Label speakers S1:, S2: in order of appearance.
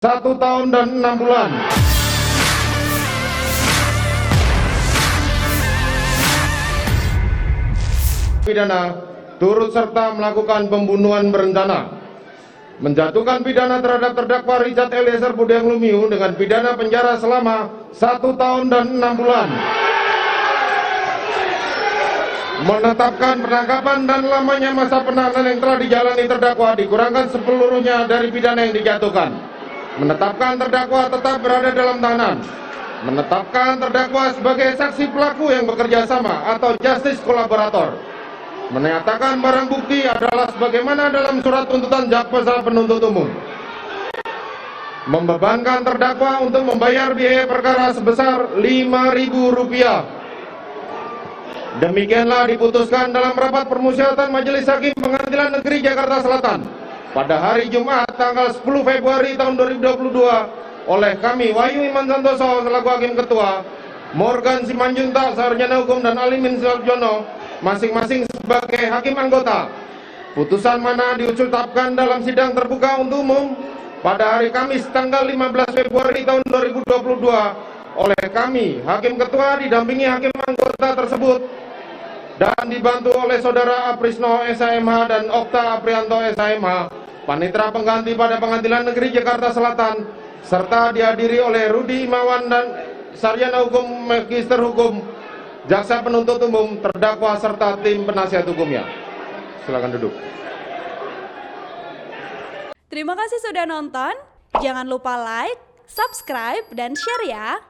S1: 1 tahun dan 6 bulan. Pidana turut serta melakukan pembunuhan berencana, menjatuhkan pidana terhadap terdakwa Richard Eliezer Budiang Lumiu dengan pidana penjara selama 1 tahun dan 6 bulan, menetapkan penangkapan dan lamanya masa penahanan yang telah dijalani terdakwa dikurangkan sepeluruhnya dari pidana yang dijatuhkan, menetapkan terdakwa tetap berada dalam tahanan, menetapkan terdakwa sebagai saksi pelaku yang bekerja sama atau justice kolaborator, menyatakan barang bukti adalah sebagaimana dalam surat tuntutan jaksa penuntut umum, membebankan terdakwa untuk membayar biaya perkara sebesar Rp5.000. Demikianlah diputuskan dalam rapat permusyawaratan Majelis Hakim Pengadilan Negeri Jakarta Selatan pada hari Jumat tanggal 10 Februari tahun 2022 oleh kami Wahyu Iman Santoso selaku Hakim Ketua, Morgan Simanjuntak Sarjana Hukum dan Alimin Suljono masing-masing sebagai hakim anggota. Putusan mana diucapkan dalam sidang terbuka untuk umum pada hari Kamis tanggal 15 Februari tahun 2022 oleh kami Hakim Ketua didampingi hakim anggota tersebut dan dibantu oleh Saudara Aprisno SHMH dan Okta Aprianto SHMH, Panitera Pengganti pada Pengadilan Negeri Jakarta Selatan, serta dihadiri oleh Rudi Imawan dan Sarjana Hukum Magister Hukum, Jaksa Penuntut Umum, terdakwa serta tim penasihat hukumnya. Silakan duduk.
S2: Terima kasih sudah nonton. Jangan lupa like, subscribe, dan share ya.